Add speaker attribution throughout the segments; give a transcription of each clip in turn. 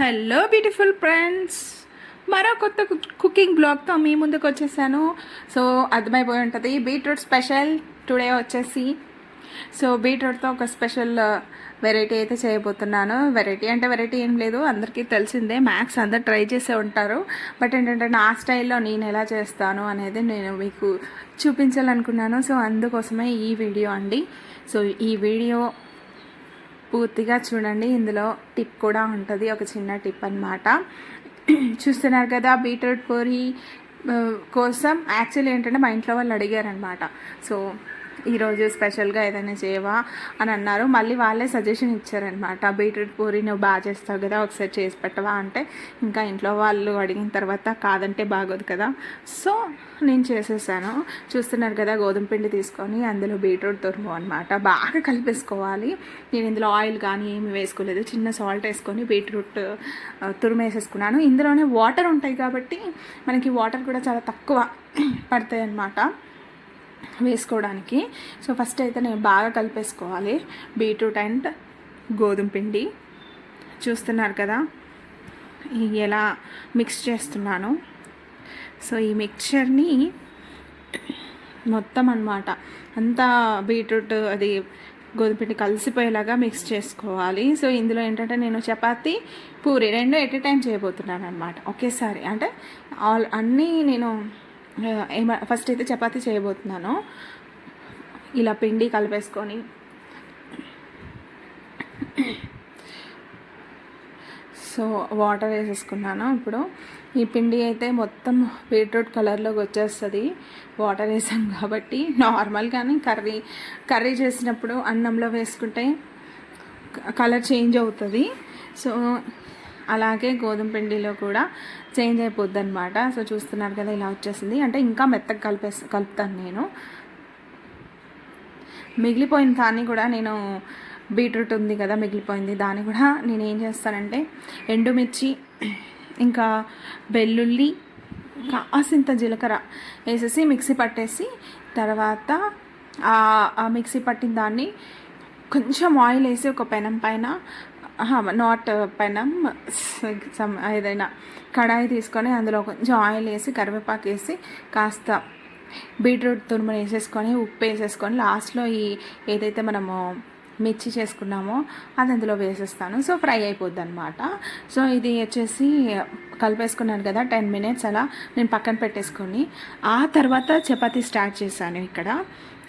Speaker 1: Hello beautiful friends, మరో కొత్త cooking బ్లాగ్తో మీ ముందుకు వచ్చేసాను. సో అర్థమైపోయి ఉంటుంది, బీట్రూట్ స్పెషల్ టుడే వచ్చేసి. సో బీట్రూట్తో ఒక స్పెషల్ వెరైటీ అయితే చేయబోతున్నాను. వెరైటీ అంటే వెరైటీ ఏం లేదు, అందరికీ తెలిసిందే, మ్యాక్స్ అందరు ట్రై చేసే ఉంటారు. బట్ ఏంటంటే నా స్టైల్లో నేను ఎలా చేస్తాను అనేది నేను మీకు చూపించాలనుకున్నాను. సో అందుకోసమే ఈ వీడియో అండి. సో ఈ వీడియో పూర్తిగా చూడండి, ఇందులో టిప్ కూడా ఉంటుంది, ఒక చిన్న టిప్ అన్నమాట. చూస్తున్నారు కదా, బీట్రూట్ పూరి కోసం యాక్చువల్లీ ఏంటంటే మా ఇంట్లో వాళ్ళు అడిగారనమాట. సో ఈరోజు స్పెషల్గా ఏదైనా చేయవా అని అన్నారు. మళ్ళీ వాళ్ళే సజెషన్ ఇచ్చారనమాట, బీట్రూట్ పూరి నువ్వు బాగా చేస్తావు కదా, ఒకసారి చేసి పెట్టవా అంటే, ఇంకా ఇంట్లో వాళ్ళు అడిగిన తర్వాత కాదంటే బాగోదు కదా, సో నేను చేసేసాను. చూస్తున్నారు కదా, గోధుమ పిండి తీసుకొని అందులో బీట్రూట్ తురుము అనమాట బాగా కలిపేసుకోవాలి. నేను ఇందులో ఆయిల్ కానీ ఏమి వేసుకోలేదు, చిన్న సాల్ట్ వేసుకొని బీట్రూట్ తురుము వేసేసుకున్నాను. ఇందులోనే వాటర్ ఉంటాయి కాబట్టి మనకి వాటర్ కూడా చాలా తక్కువ పడతాయి అన్నమాట వేసుకోవడానికి. సో ఫస్ట్ అయితే నేను బాగా కలిపేసుకోవాలి బీట్రూట్ అండ్ గోధుమ పిండి. చూస్తున్నారు కదా ఎలా మిక్స్ చేస్తున్నాను. సో ఈ మిక్చర్ని మొత్తం అన్నమాట అంతా బీట్రూట్ అది గోధుమ పిండి కలిసిపోయేలాగా మిక్స్ చేసుకోవాలి. సో ఇందులో ఏంటంటే నేను చపాతీ పూరి రెండు ఎట్ ఎ టైం చేయబోతున్నాను అనమాట, ఒకేసారి. అంటే అన్నీ నేను ఫస్ట్ అయితే చపాతీ చేయబోతున్నాను. ఇలా పిండి కలిపేసుకొని సో వాటర్ వేసేసుకున్నాను. ఇప్పుడు ఈ పిండి అయితే మొత్తం బీట్రూట్ కలర్లోకి వచ్చేస్తుంది, వాటర్ వేసాం కాబట్టి. నార్మల్గానే కర్రీ చేసినప్పుడు అన్నంలో వేసుకుంటే కలర్ చేంజ్ అవుతుంది. సో అలాగే గోధుమ పిండిలో కూడా చేంజ్ అయిపోద్ది అనమాట. సో చూస్తున్నారు కదా, ఇలా వచ్చేసింది. అంటే ఇంకా మెత్తగా కలుపుతాను నేను. మిగిలిపోయిన దాన్ని కూడా నేను, బీట్రూట్ ఉంది కదా మిగిలిపోయింది, దాన్ని కూడా నేను ఏం చేస్తానంటే ఎండుమిర్చి ఇంకా వెల్లుల్లి కాసింత జీలకర్ర వేసేసి మిక్సీ పట్టేసి, తర్వాత ఆ మిక్సీ పట్టిన దాన్ని కొంచెం ఆయిల్ వేసి ఒక పెనం పైన, నాట్ పెనం, ఏదైనా కడాయి తీసుకొని అందులో కొంచెం ఆయిల్ వేసి కరివేపాకు వేసి కాస్త బీట్రూట్ తురుము వేసేసుకొని ఉప్పు వేసేసుకొని లాస్ట్లో ఈ ఏదైతే మనము మిర్చి చేసుకున్నామో అది అందులో వేసేస్తాను. సో ఫ్రై అయిపోద్ది అనమాట. సో ఇది వచ్చేసి కలిపేసుకున్నాను కదా, 10 minutes అలా నేను పక్కన పెట్టేసుకొని ఆ తర్వాత చపాతీ స్టార్ట్ చేశాను. ఇక్కడ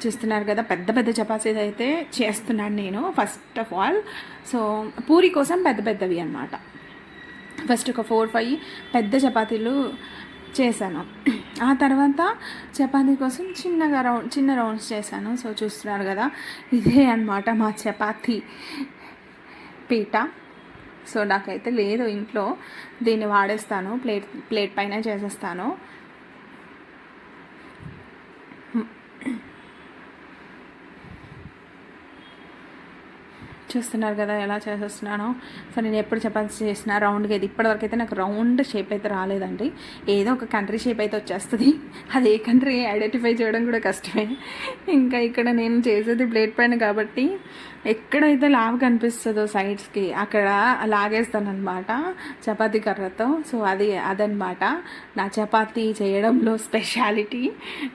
Speaker 1: చూస్తున్నారు కదా, పెద్ద పెద్ద చపాతీలు అయితే చేస్తున్నాను నేను first of all. So puri కోసం పెద్ద పెద్దవి అనమాట. ఫస్ట్ ఒక 4-5 పెద్ద చపాతీలు చేశాను. ఆ తర్వాత చపాతీ కోసం చిన్న రౌండ్స్ చేశాను. సో చూస్తున్నారు కదా, ఇదే అనమాట మా చపాతీ పీట. సో నాకైతే లేదు ఇంట్లో, దీన్ని వాడేస్తాను, ప్లేట్ పైన చేసేస్తాను. చూస్తున్నారు కదా ఎలా చేసేస్తున్నాను. సో నేను ఎప్పుడు చపాతీ చేసిన రౌండ్గా, ఇది ఇప్పటివరకు అయితే నాకు రౌండ్ షేప్ అయితే రాలేదండి. ఏదో ఒక కంట్రీ షేప్ అయితే వచ్చేస్తుంది, అది ఏ కంట్రీ ఐడెంటిఫై చేయడం కూడా కష్టమే. ఇంకా ఇక్కడ నేను చేసేది ప్లేట్ పైన కాబట్టి ఎక్కడైతే లావ్ కనిపిస్తుందో సైడ్స్కి అక్కడ లాగేస్తాను అనమాట చపాతీ కర్రతో. సో అదనమాట నా చపాతీ చేయడంలో స్పెషాలిటీ.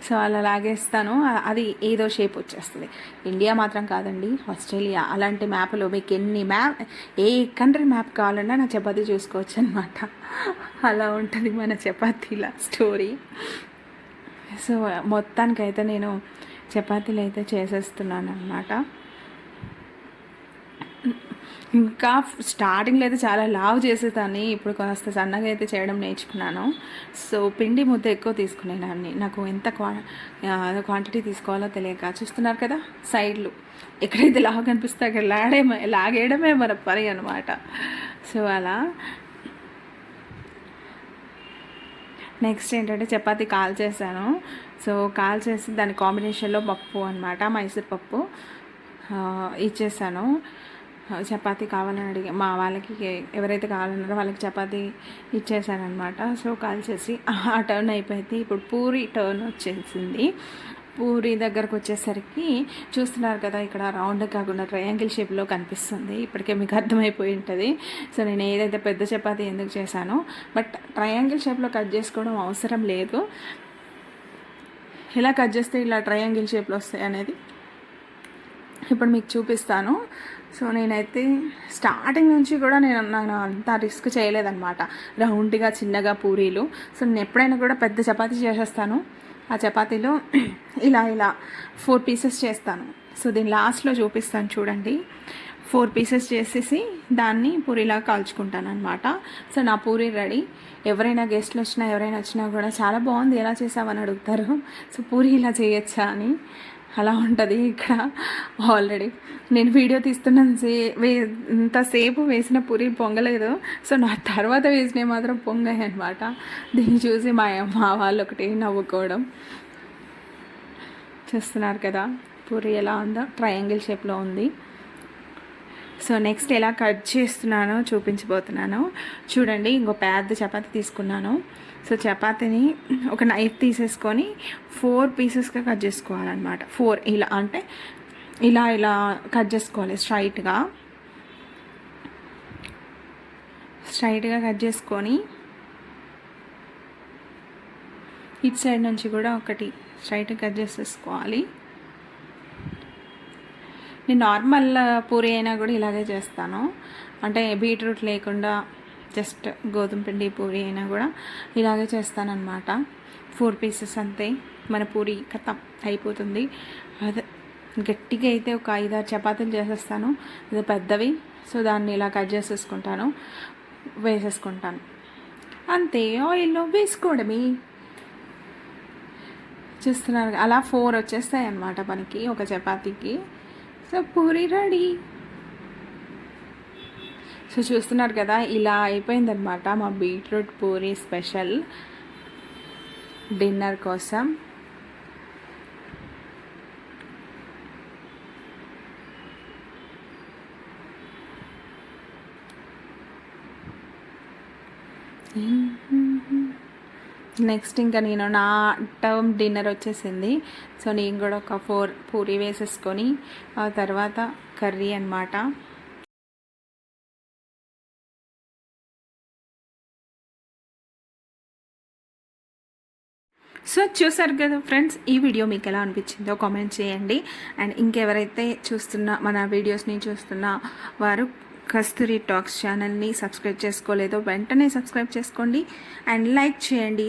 Speaker 1: సో అలా లాగేస్తాను, అది ఏదో షేప్ వచ్చేస్తుంది. ఇండియా మాత్రం కాదండి, ఆస్ట్రేలియా అలాంటి మ్యాప్లో మీకు ఏ కంట్రీ మ్యాప్ కావాలన్నా నా చపాతీ చూసుకోవచ్చు అనమాట. అలా ఉంటుంది మన చపాతీల స్టోరీ. సో మొత్తానికైతే నేను చపాతీలు అయితే చేసేస్తున్నాను అనమాట. ఇంకా స్టార్టింగ్లో అయితే చాలా లావ్ చేసేదాన్ని, ఇప్పుడు కాస్త సన్నగా అయితే చేయడం నేర్చుకున్నాను. సో పిండి ముద్ద ఎక్కువ తీసుకునేదాన్ని, నాకు ఎంత క్వాంటిటీ తీసుకోవాలో తెలియక. చూస్తున్నారు కదా, సైడ్లు ఎక్కడైతే లావ్ కనిపిస్తే అక్కడ లాగేయడమే మన పని అనమాట. సో అలా నెక్స్ట్ ఏంటంటే చపాతీ కాల్ చేశాను. సో కాల్ చేసి దాని కాంబినేషన్లో పప్పు అనమాట, మైసూర్ పప్పు ఇచ్చేసాను. చపాతీ కావాలని అడిగి మా వాళ్ళకి, ఎవరైతే కావాలన్నారో వాళ్ళకి చపాతీ ఇచ్చేసాను అనమాట. సో కాల్ చేసి ఆ టర్న్ అయిపోయింది. ఇప్పుడు పూరి టర్న్ వచ్చేసింది. పూరి దగ్గరకు వచ్చేసరికి చూస్తున్నారు కదా, ఇక్కడ రౌండ్ కాకుండా ట్రయాంగిల్ షేప్లో కనిపిస్తుంది. ఇప్పటికే మీకు అర్థమైపోయి ఉంటుంది. సో నేను ఏదైతే పెద్ద చపాతీ ఎందుకు చేశానో, బట్ ట్రయాంగిల్ షేప్లో కట్ చేసుకోవడం అవసరం లేదు. ఇలా కట్ చేస్తే ఇలా ట్రయాంగిల్ షేప్లో వస్తాయి అనేది ఇప్పుడు మీకు చూపిస్తాను. సో నేనైతే స్టార్టింగ్ నుంచి కూడా నేను అంత రిస్క్ చేయలేదన్నమాట. రౌండ్గా చిన్నగా పూరీలు. సో నేను ఎప్పుడైనా కూడా పెద్ద చపాతీ చేసేస్తాను. ఆ చపాతీలో ఇలా 4 పీసెస్ చేస్తాను. సో దీని లాస్ట్లో చూపిస్తాను చూడండి. 4 పీసెస్ చేసేసి దాన్ని పూరీలా కాల్చుకుంటాను అనమాట. సో నా పూరీ రెడీ. ఎవరైనా గెస్ట్లు వచ్చినా ఎవరైనా వచ్చినా కూడా చాలా బాగుంది, ఎలా చేసావని అడుగుతారు. సో పూరీ ఇలా చేయొచ్చా అని అలా ఉంటుంది ఇక్కడ. ఆల్రెడీ నేను వీడియో ఇంతసేపు వేసిన పూరి పొంగలేదు. సో నా తర్వాత వేసినవి మాత్రం పొంగాయి అనమాట. దీన్ని చూసి మా వాళ్ళు ఒకటి నవ్వుకోవడం. చూస్తున్నారు కదా పూరి ఎలా ఉందో, ట్రయాంగిల్ షేప్లో ఉంది. సో నెక్స్ట్ ఎలా కట్ చేస్తున్నానో చూపించబోతున్నాను చూడండి. ఇంకో పెద్ద చపాతీ తీసుకున్నాను. సో చపాతీని ఒక నైఫ్ తీసేసుకొని 4 పీసెస్గా కట్ చేసుకోవాలన్నమాట. 4 ఇలా అంటే ఇలా కట్ చేసుకోవాలి స్ట్రైట్గా కట్ చేసుకొని ఇటు సైడ్ నుంచి కూడా ఒకటి స్ట్రైట్గా కట్ చేసేసుకోవాలి. నేను నార్మల్ పూరి అయినా కూడా ఇలాగే చేస్తాను. అంటే బీట్రూట్ లేకుండా జస్ట్ గోధుమ పిండి పూరి అయినా కూడా ఇలాగే చేస్తానన్నమాట. 4 పీసెస్ అంతే, మన పూరి కథం అయిపోతుంది. అదే గట్టిగా అయితే ఒక 5-6 చపాతీలు చేసేస్తాను. ఇది పెద్దవి. సో దాన్ని ఇలా కట్ చేసేసుకుంటాను, వేసేసుకుంటాను అంతే. ఆయిల్లో వేసుకోవడమే. చూస్తున్నారు అలా 4 వచ్చేస్తాయి అన్నమాట మనకి ఒక చపాతీకి. So puri ready. సో చూస్తున్నారు కదా, ఇలా అయిపోయిందనమాట మా బీట్రూట్ పూరి స్పెషల్ డిన్నర్ కోసం. నెక్స్ట్ ఇంకా నేను నా టర్మ్ డిన్నర్ వచ్చేసింది. సో నేను కూడా ఒక 4 పూరి వేసేసుకొని ఆ తర్వాత కర్రీ అన్నమాట. సో చూసారు కదా ఫ్రెండ్స్, ఈ వీడియో మీకు ఎలా అనిపించిందో కామెంట్ చేయండి. అండ్ ఇంకెవరైతే మన వీడియోస్ని చూస్తున్న వారు కస్తూరి టాక్స్ ఛానల్ని సబ్స్క్రైబ్ చేసుకోలేదో వెంటనే సబ్స్క్రైబ్ చేసుకోండి అండ్ లైక్ చేయండి.